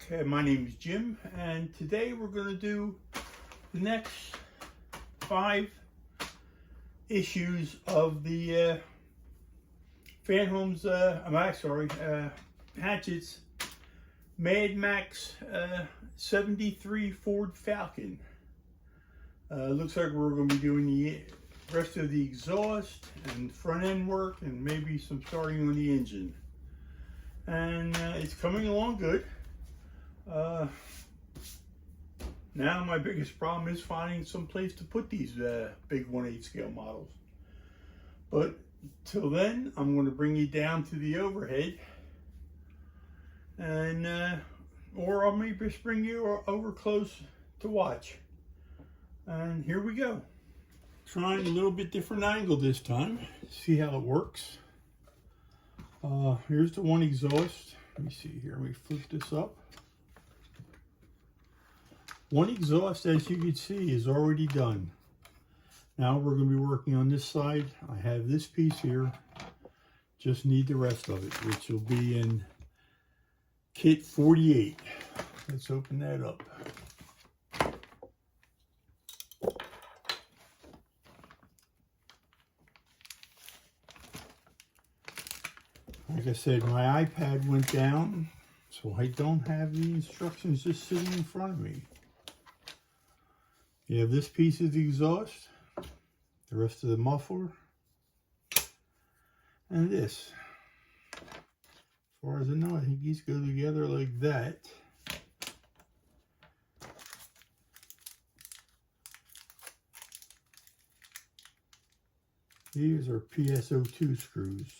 My name is Jim, and today we're going to do the next 5 issues of the Hatchett's MadMax 73 Ford Falcon. Looks like we're going to be doing the rest of the exhaust and front end work and maybe some starting on the engine. And it's coming along good. Now my biggest problem is finding some place to put these big 1/8 scale models. But till then, I'm going to bring you down to the overhead, and or I'll maybe just bring you over close to watch. And here we go. Trying a little bit different angle this time. See how it works. Here's the one exhaust. Let me see here. Let me flip this up. One exhaust, as you can see, is already done. Now we're going to be working on this side. I have this piece here. Just need the rest of it, which will be in kit 48. Let's open that up. Like I said, my iPad went down, so I don't have the instructions just sitting in front of me. You have this piece of the exhaust, the rest of the muffler, and this. As far as I know, I think these go together like that. These are PSO2 screws.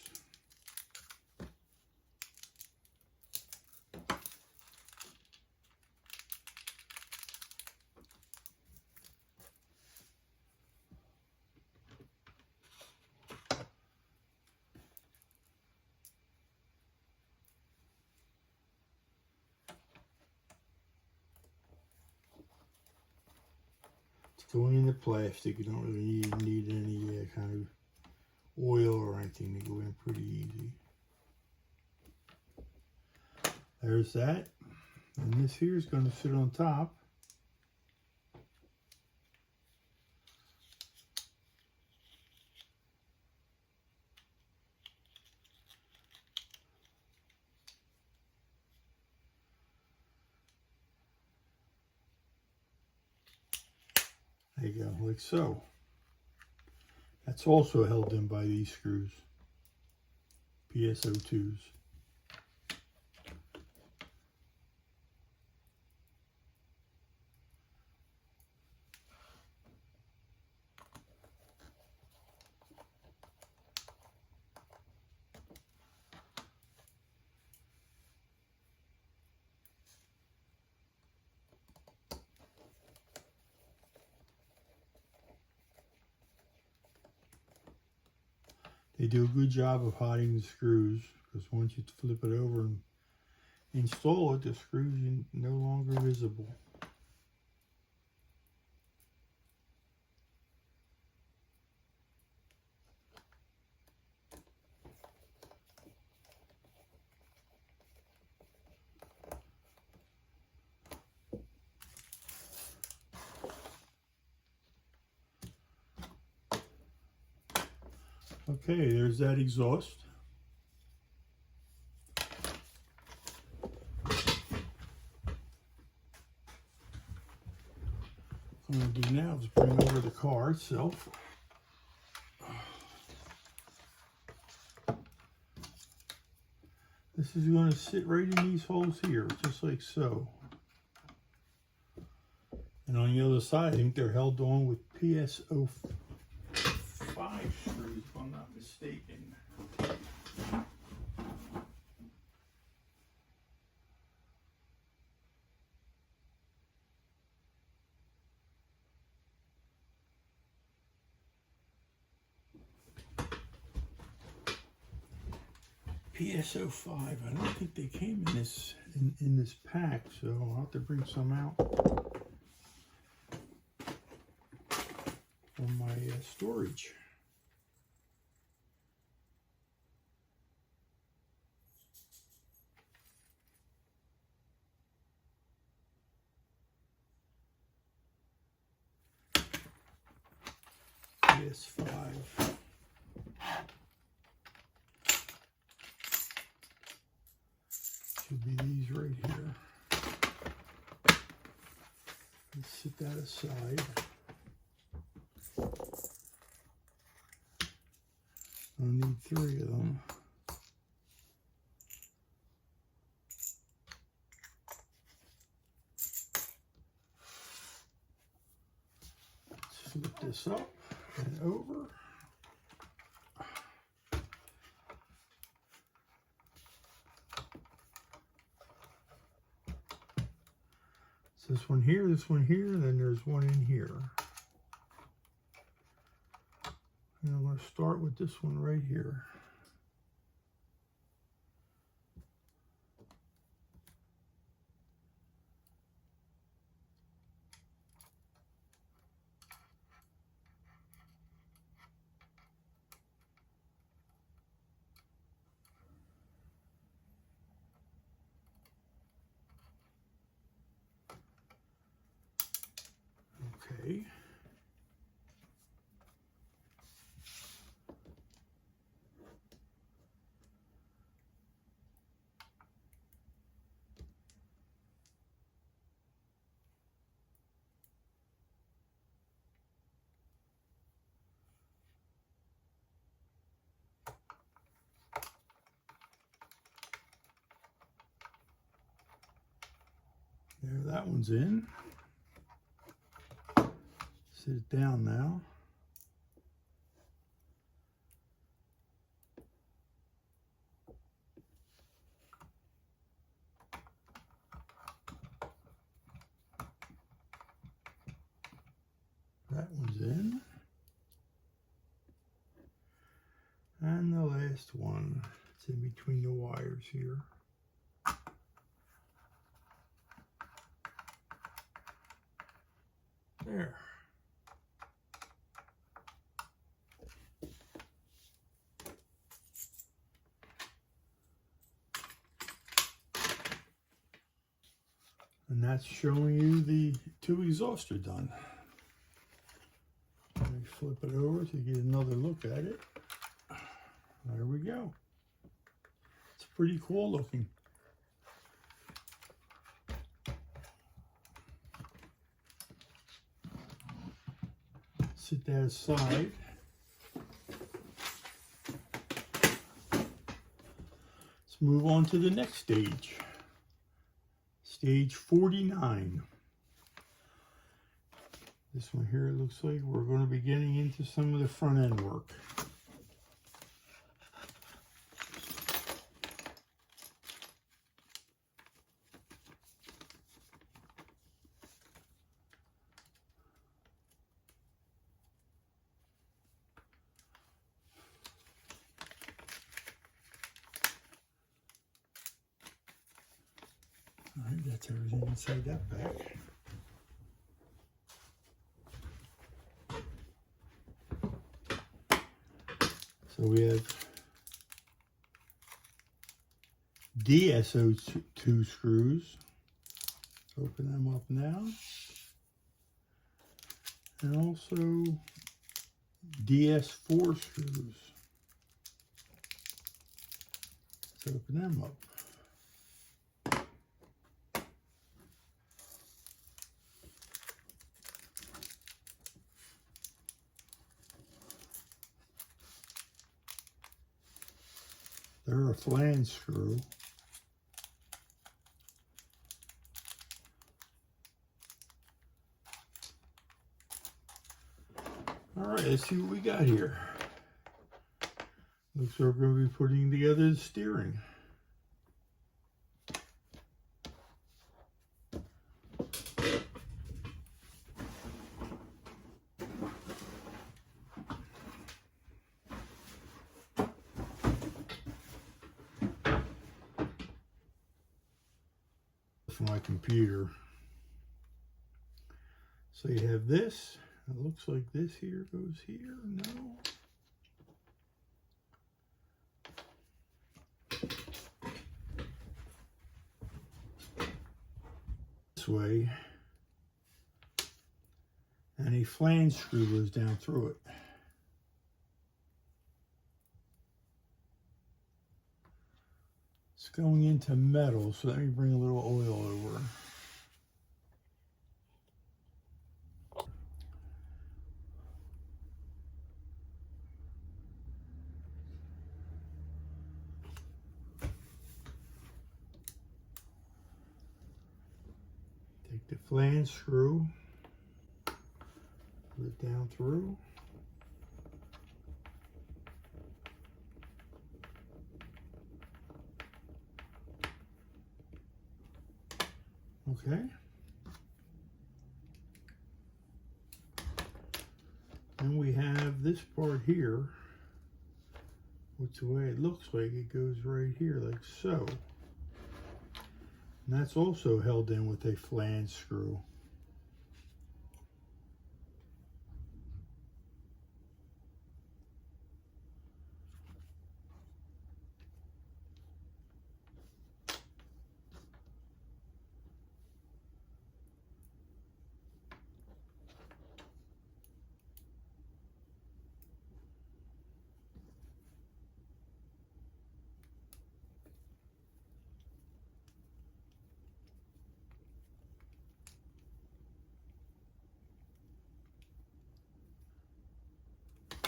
Going into plastic, you don't really need any kind of oil or anything. They go in pretty easy. There's that. And this here is going to sit on top. There you go, like so. That's also held in by these screws, PSO2s. They do a good job of hiding the screws, because once you flip it over and install it, the screws are no longer visible. Okay, there's that exhaust. What I'm going to do now is bring over the car itself. This is going to sit right in these holes here, just like so. And on the other side, I think they're held on with PSO5 screws, if I'm not mistaken. PSO5. I don't think they came in this pack, so I'll have to bring some out for my storage. ABS 5. Should be these right here. Let's set that aside. I'll need 3 of them. Flip this up and over. So this one here, and then there's one in here. And I'm going to start with this one right here. Okay. There, that one's in. Sit it down now. That one's in. And the last one, it's in between the wires here. There. And that's showing you the 2 exhausts are done. Let me flip it over to get another look at it. There we go. It's pretty cool looking. Set that aside. Let's move on to the next stage. Stage 49. This one here looks like we're going to be getting into some of the front end work. All right, that's everything inside that bag. So we have DSO2 screws. Let's open them up now. And also DS4 screws. Let's open them up. They're a flange screw. All right, let's see what we got here. Looks like we're going to be putting together the steering. For my computer. So you have this. It looks like this here goes here. No. This way. And a flange screw goes down through it. going into metal, so let me bring a little oil over. Take the flange screw, put it down through. Okay. Then we have this part here, which the way it looks like it goes right here, like so. And that's also held in with a flange screw.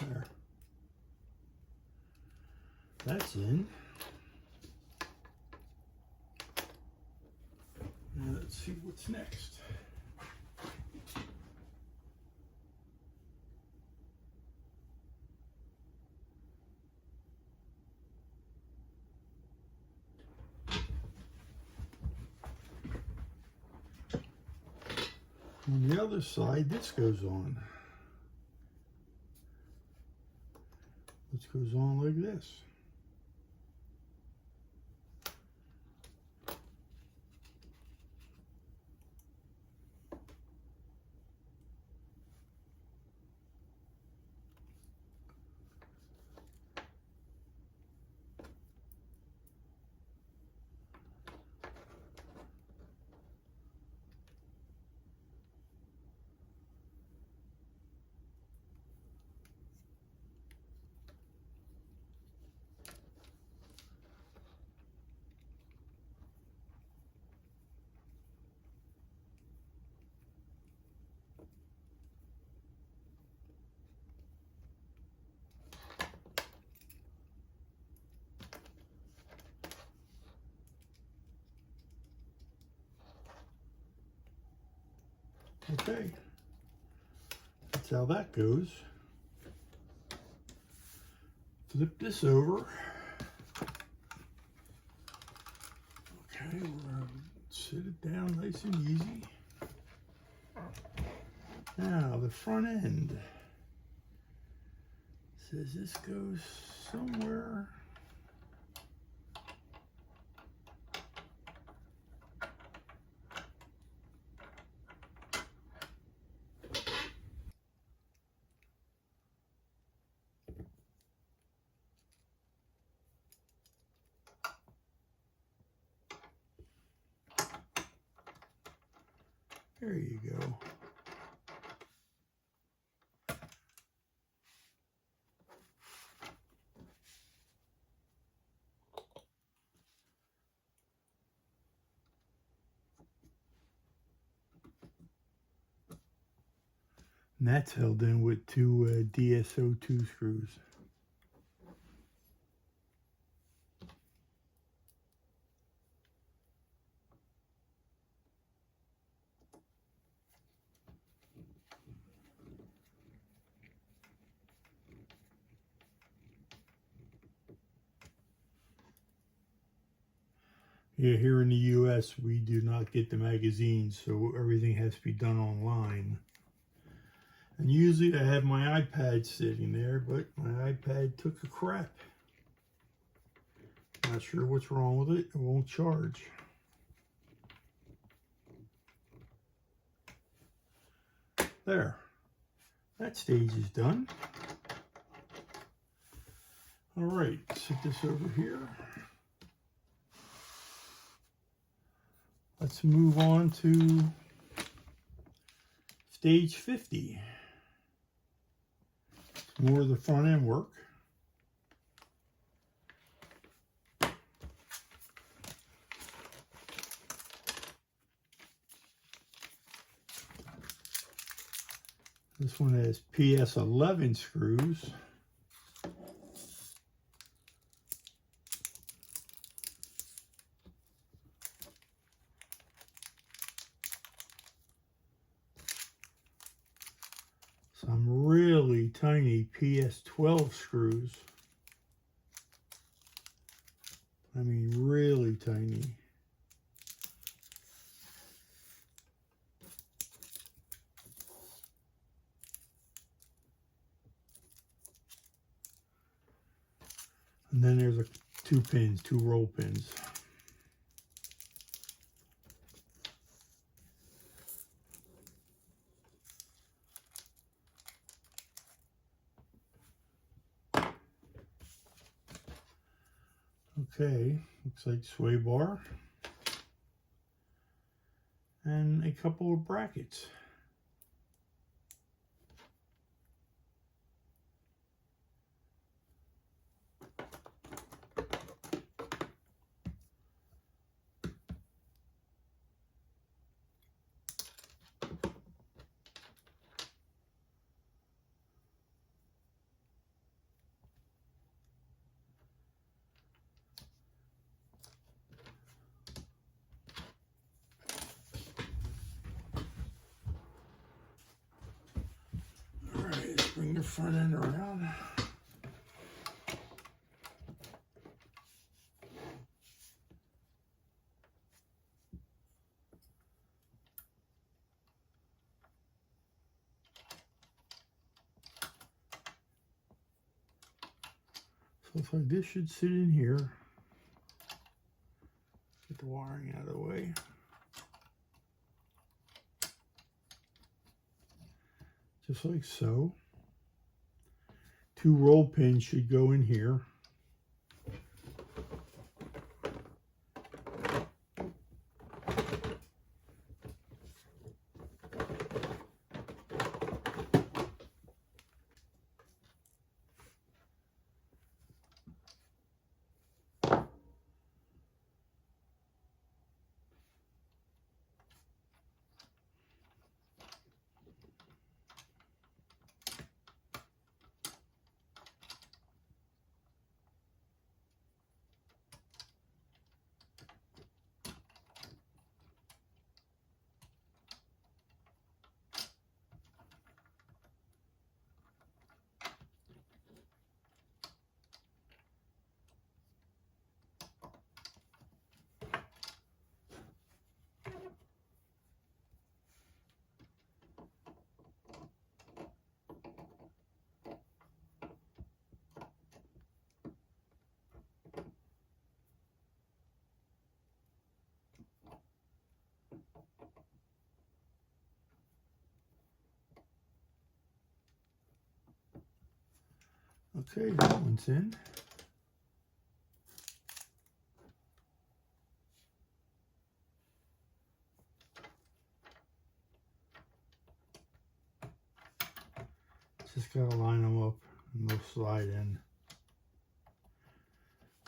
There. That's in. Now let's see what's next. On the other side, this goes on. This goes on like this. Okay, that's how that goes. Flip this over. Okay, we're gonna sit it down nice and easy. Now the front end says this goes somewhere. There you go. And that's held in with two DSO2 screws. Yeah, here in the US, we do not get the magazines, so everything has to be done online. And usually I have my iPad sitting there, but my iPad took a crap. Not sure what's wrong with it. It won't charge. There. That stage is done. All right, sit this over here. Let's move on to stage 50. More of the front end work. This one has PS 11 screws. Some really tiny PS 12 screws. I mean, really tiny. And then there's two roll pins. Okay, looks like sway bar and a couple of brackets. Bring the front end around. So looks like this should sit in here. Get the wiring out of the way. Just like so. Two roll pins should go in here. Okay, that one's in. Just gotta line them up and they'll slide in.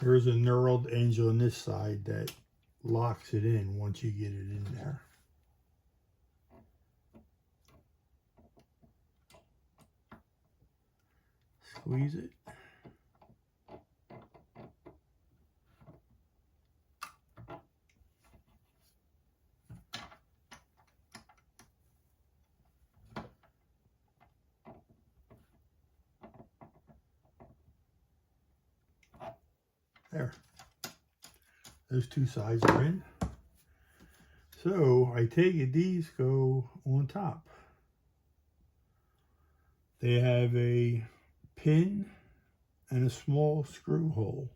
There's a knurled hinge on this side that locks it in once you get it in there. Squeeze it. There. Those two sides are in. So I take it these go on top. They have a pin and a small screw hole.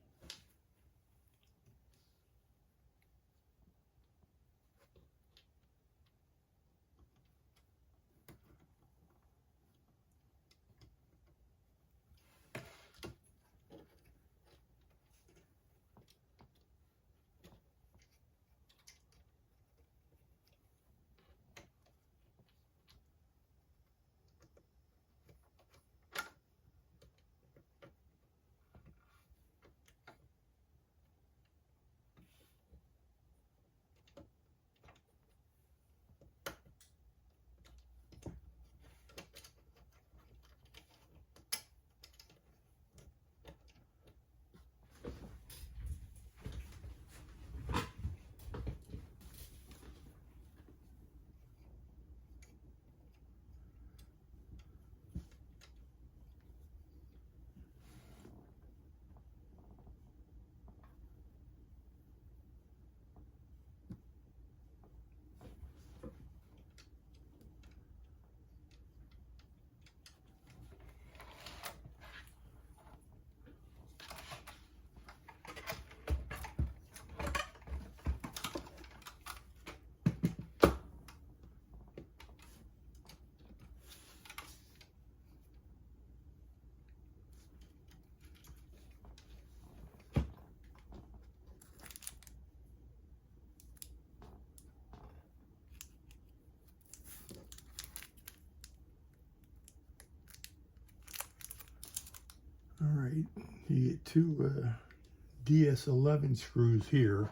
All right, you get two DS11 screws here.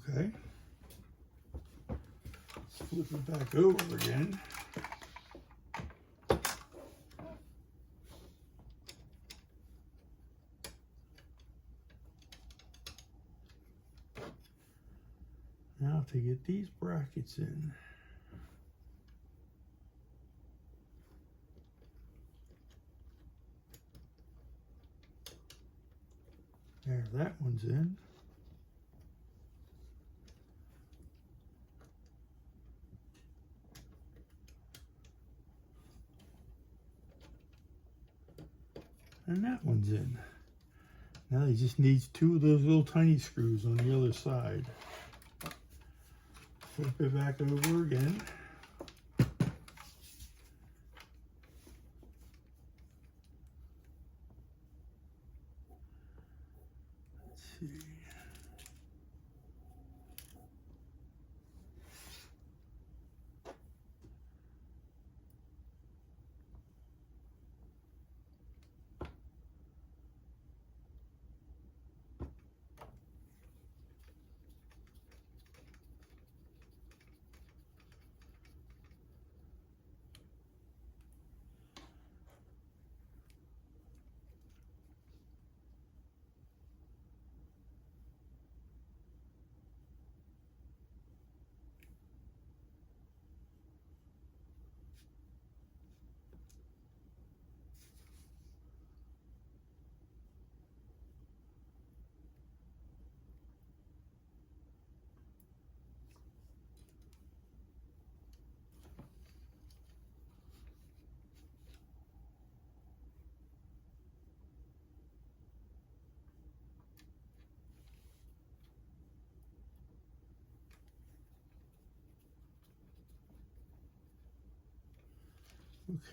Okay, let's flip it back over again. Now to get these brackets in. There, that one's in. And that one's in. Now he just needs two of those little tiny screws on the other side. Flip it back over again. Let's see.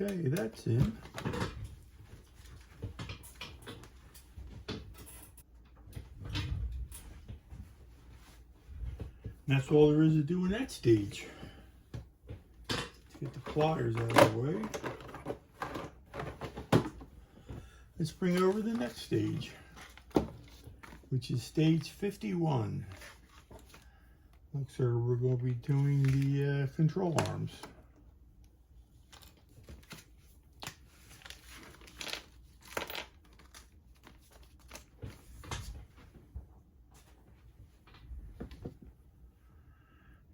Okay, that's in. That's all there is to do in that stage. Let's get the pliers out of the way. Let's bring over the next stage, which is stage 51. Looks like we're going to be doing the control arms.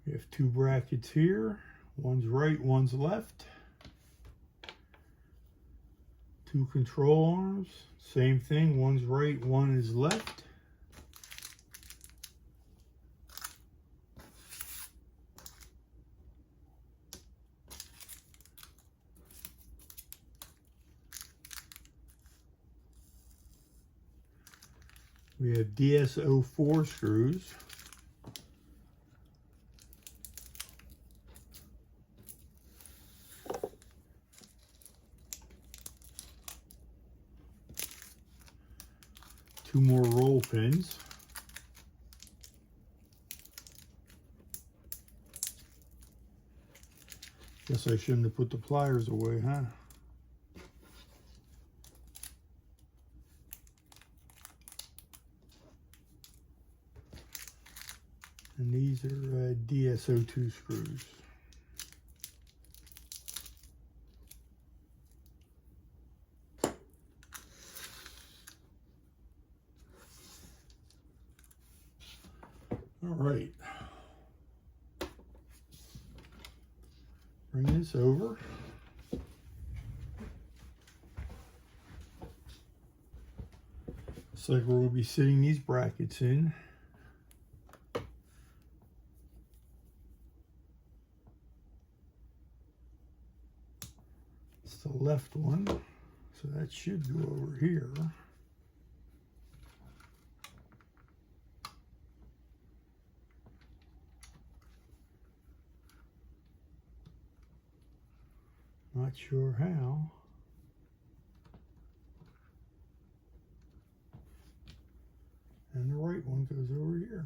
We have two brackets here. One's right, one's left. Two control arms. Same thing, one's right, one is left. We have DS04 screws. Two more roll pins. Guess I shouldn't have put the pliers away, huh? And these are DS02 screws. All right. Bring this over. Looks like we're going to be sitting these brackets in. It's the left one. So that should go over here. Not sure how. And the right one goes over here.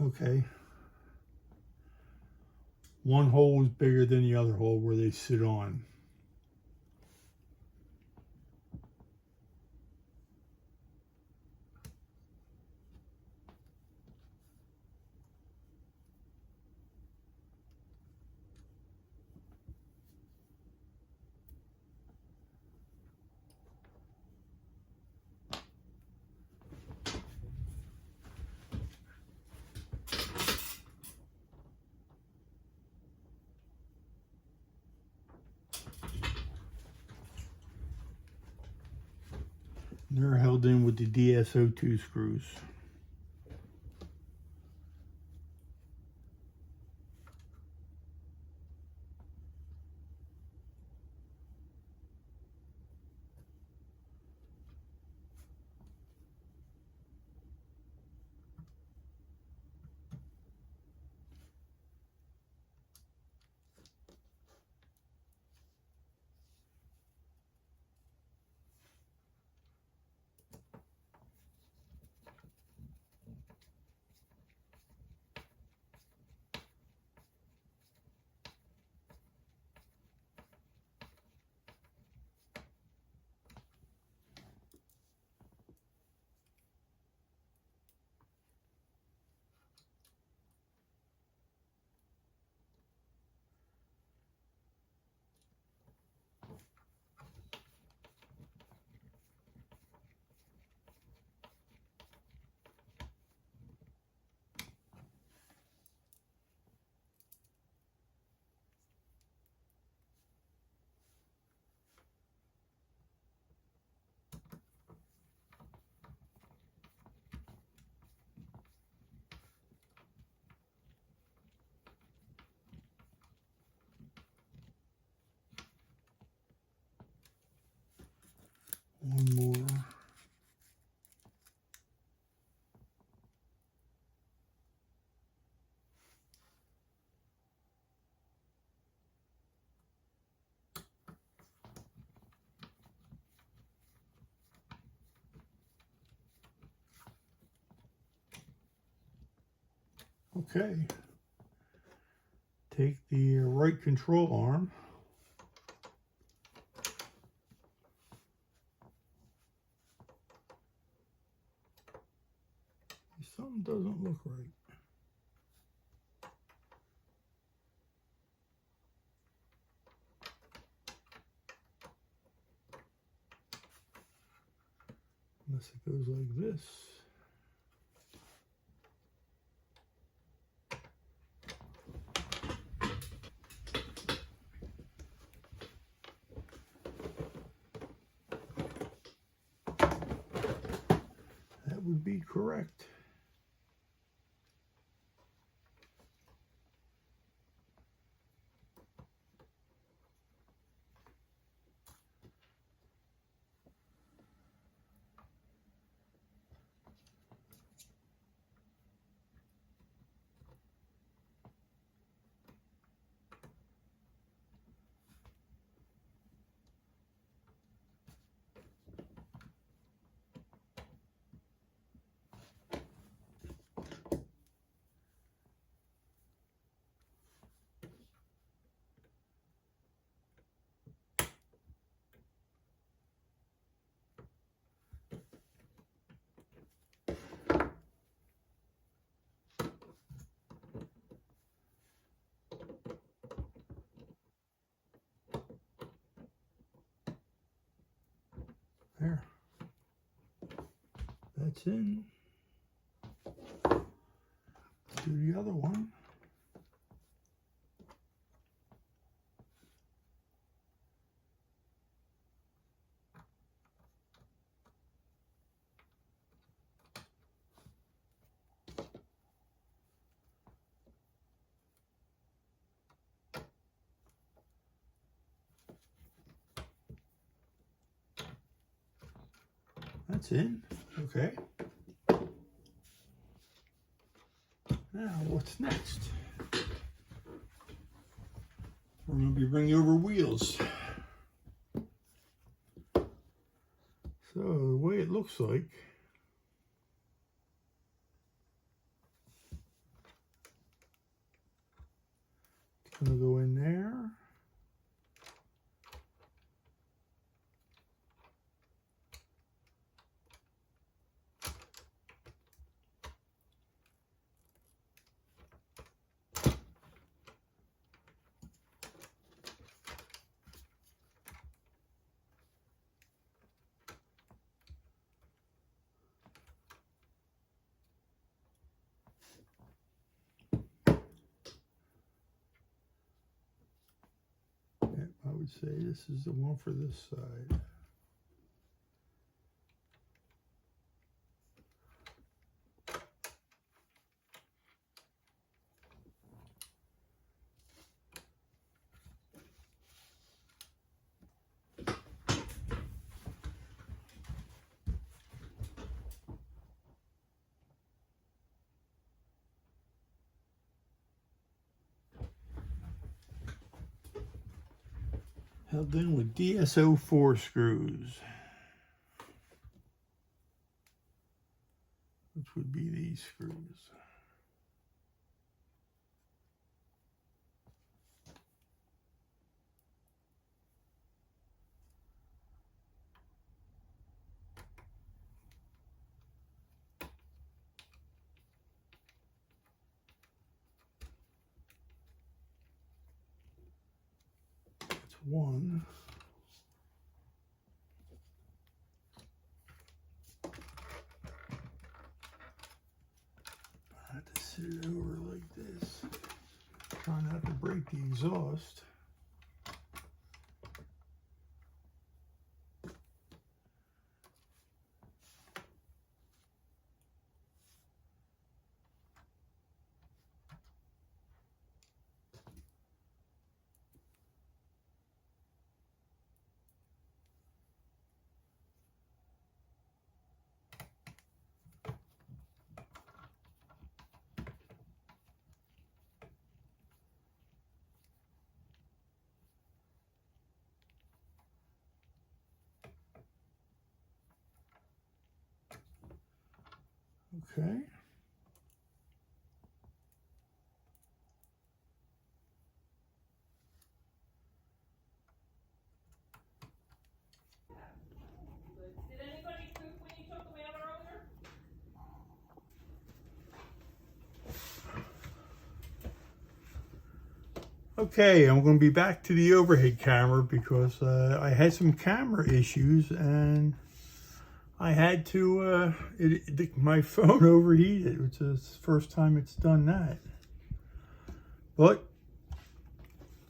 Okay. One hole is bigger than the other hole where they sit on. They're held in with the DSO2 screws. One more. Okay. Take the right control arm. Something doesn't look right. Unless it goes like this. That would be correct. There. That's in. Do the other one. that's in. Okay. Now, what's next? We're going to be bringing over wheels. So, the way it looks like, it's going to go in there. I would say this is the one for this side. Held in with DSO4 screws, which would be these screws. That's one. I have to sit it over like this. Try not to break the exhaust. Okay. Did anybody poop when you took the mail earlier? Okay, I'm going to be back to the overhead camera because I had some camera issues and I had to, my phone overheated, which is the first time it's done that. But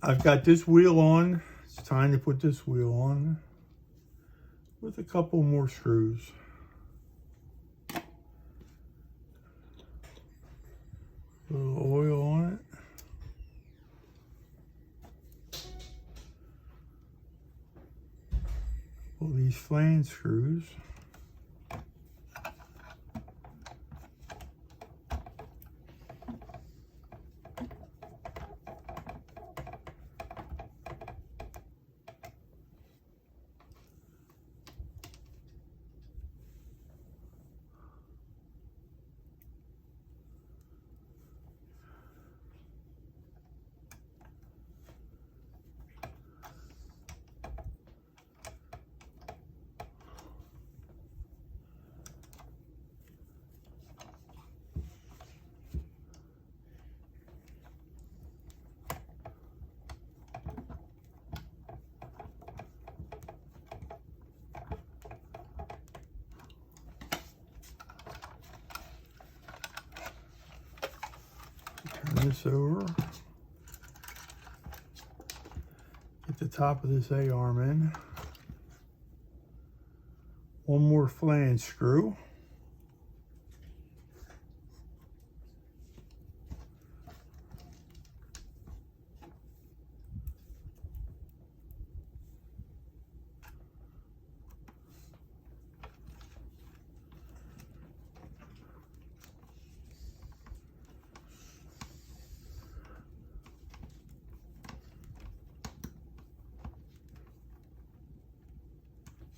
I've got this wheel on. It's time to put this wheel on with a couple more screws. A little oil on it. Pull these flange screws. Turn this over. Get the top of this A-arm in. One more flange screw.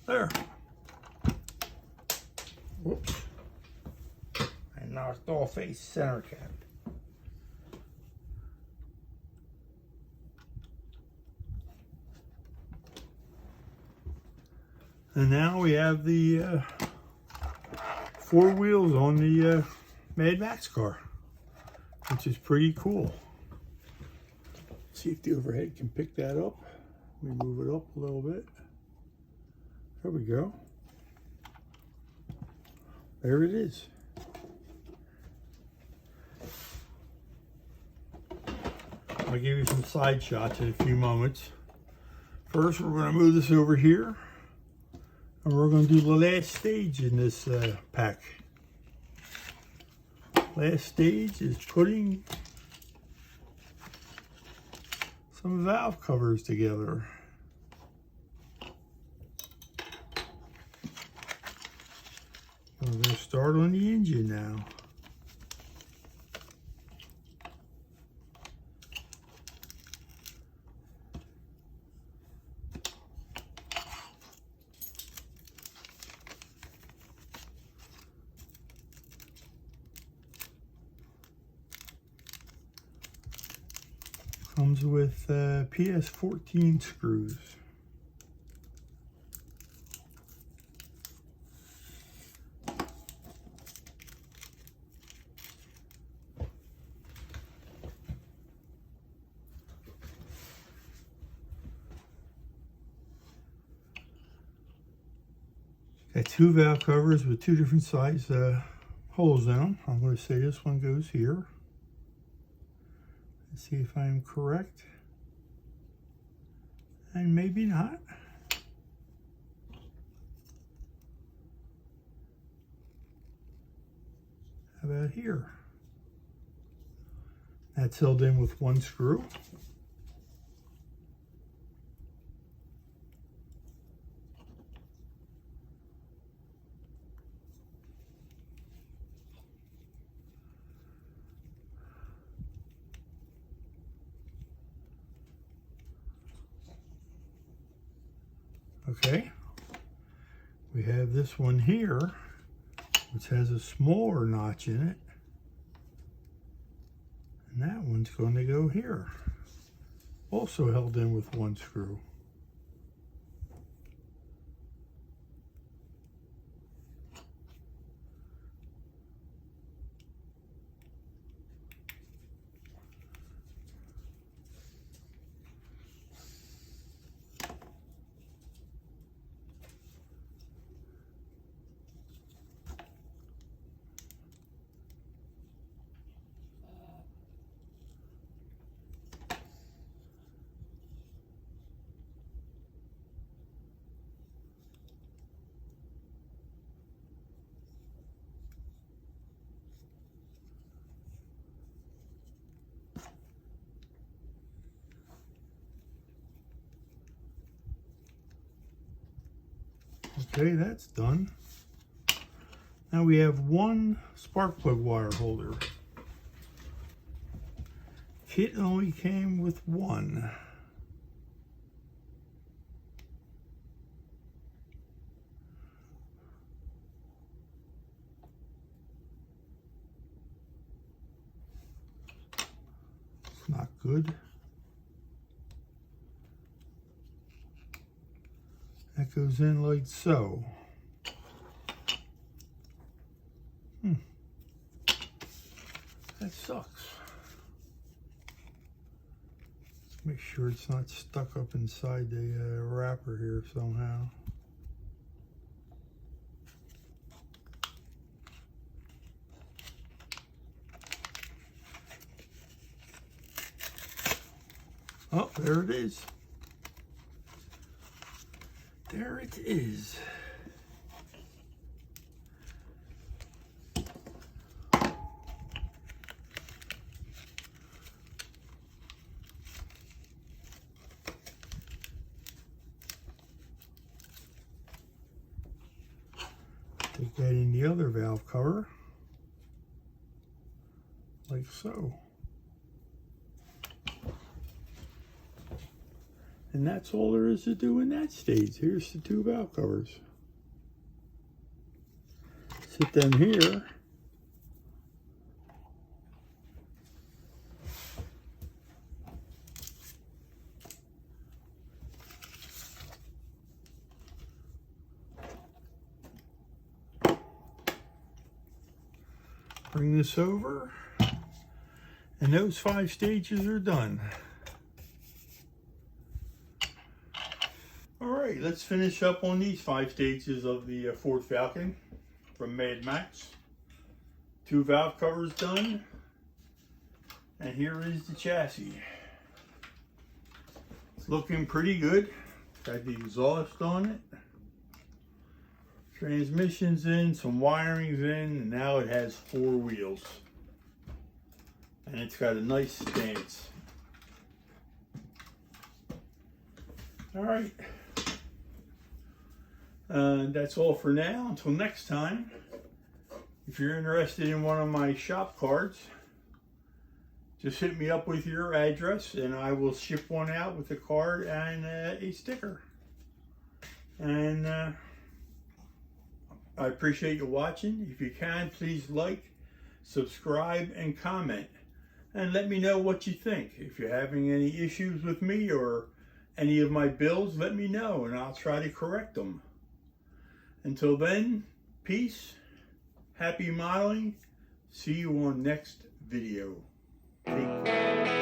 There. Whoops. I knocked off a center cap. And now we have the 4 wheels on the MadMax car, which is pretty cool. See if the overhead can pick that up. We move it up a little bit. There we go. There it is. I'll give you some side shots in a few moments. First, we're going to move this over here, and we're going to do the last stage in this pack. Last stage is putting some valve covers together. We're going to start on the engine now. Comes with PS14 screws. Got 2 valve covers with 2 different size holes in them. I'm going to say this one goes here. Let's see if I'm correct. And maybe not. How about here? That's held in with 1 screw. Okay, we have this one here, which has a smaller notch in it, and that one's going to go here, also held in with 1 screw. Okay, that's done. Now we have 1 spark plug wire holder. Kit only came with 1. It's not good. That goes in like so. That sucks. Make sure it's not stuck up inside the wrapper here somehow. Oh, there it is. There it is. Take that in the other valve cover, like so. And that's all there is to do in that stage. Here's the two valve covers. Sit them here. Bring this over, and those 5 stages are done. All right, let's finish up on these 5 stages of the Ford Falcon from MadMax. 2 valve covers done, and here is the chassis. It's looking pretty good. Got the exhaust on it. Transmission's in, some wiring's in, and now it has 4 wheels. And it's got a nice stance. Alright. That's all for now. Until next time, if you're interested in one of my shop cards, just hit me up with your address and I will ship one out with a card and a sticker. And I appreciate you watching. If you can, please like, subscribe, and comment. And let me know what you think. If you're having any issues with me or any of my builds, let me know and I'll try to correct them. Until then, peace, happy modeling. See you on next video. Take care.